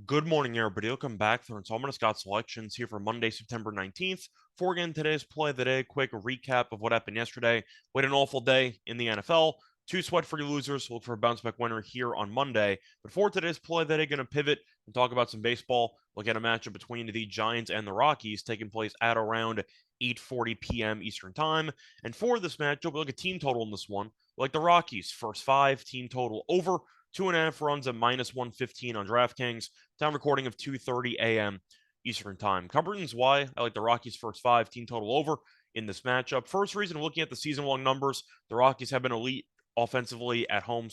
Good morning, everybody. Welcome back to installment of Scott Selections here for Monday, September 19th. Before we get into today's play of the day, quick recap of what happened yesterday. We had an awful day in the NFL. Two sweat-free losers. Look for a bounce-back winner here on Monday. But for today's play of the day, going to pivot and talk about some baseball. Look at a matchup between the Giants and the Rockies taking place at around 8:40 p.m. Eastern Time. And for this matchup, we look at team total in this one. We like the Rockies, first five, team total over 2.5 runs at minus 115 on DraftKings. Time recording of 2:30 a.m. Eastern Time. Couple reasons why I like the Rockies' first five, team total over in this matchup. First reason, looking at the season-long numbers, the Rockies have been elite offensively at home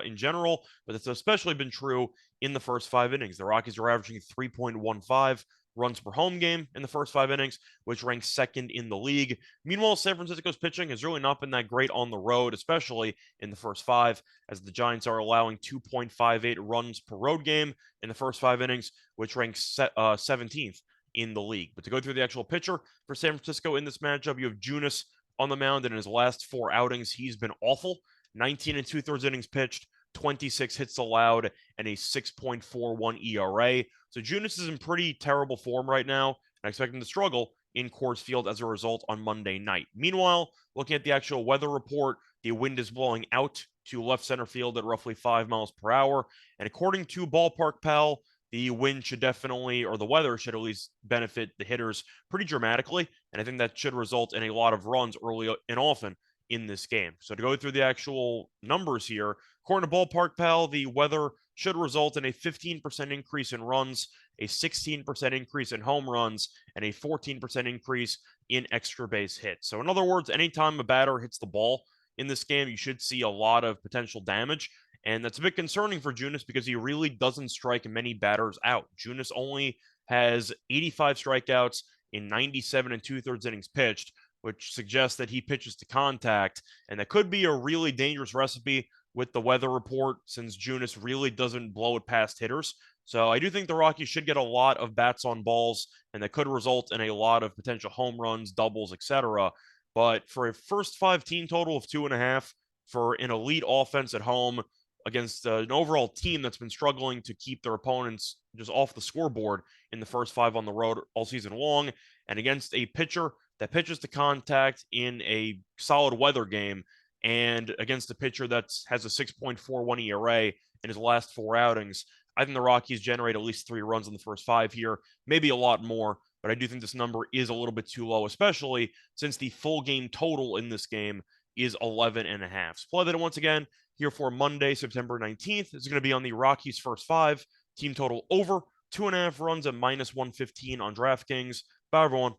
in general, but it's especially been true in the first 5 innings. The Rockies are averaging 3.15 runs per home game in the first 5 innings, which ranks second in the league. Meanwhile, San Francisco's pitching has really not been that great on the road, especially in the first five, as the Giants are allowing 2.58 runs per road game in the first 5 innings, which ranks 17th in the league. But to go through the actual pitcher for San Francisco in this matchup, you have Junis on the mound, and in his last 4 outings, he's been awful. 19 and two-thirds innings pitched, 26 hits allowed, and a 6.41 ERA. So Junis is in pretty terrible form right now, and I expect him to struggle in Coors Field as a result on Monday night. Meanwhile, looking at the actual weather report, the wind is blowing out to left center field at roughly 5 miles per hour. And according to Ballpark Pal, the wind should definitely, or the weather should at least benefit the hitters pretty dramatically. And I think that should result in a lot of runs early and often in this game. So to go through the actual numbers here, according to Ballpark Pal, the weather should result in a 15% increase in runs, a 16% increase in home runs, and a 14% increase in extra base hits. So in other words, anytime a batter hits the ball in this game, you should see a lot of potential damage. And that's a bit concerning for Junis because he really doesn't strike many batters out. Junis only has 85 strikeouts in 97 and two-thirds innings pitched, which suggests that he pitches to contact. And that could be a really dangerous recipe with the weather report since Junis really doesn't blow it past hitters. So I do think the Rockies should get a lot of bats on balls, and that could result in a lot of potential home runs, doubles, etc. But for a first five team total of 2.5 for an elite offense at home against an overall team that's been struggling to keep their opponents just off the scoreboard in the first five on the road all season long, and against a pitcher that pitches to contact in a solid weather game, and against a pitcher that has a 6.41 ERA in his last 4 outings, I think the Rockies generate at least 3 runs in the first five here, maybe a lot more, but I do think this number is a little bit too low, especially since the full game total in this game is 11.5. So play that once again here for Monday, September 19th. It's going to be on the Rockies' first five, team total over 2.5 runs at minus 115 on DraftKings. Bye, everyone.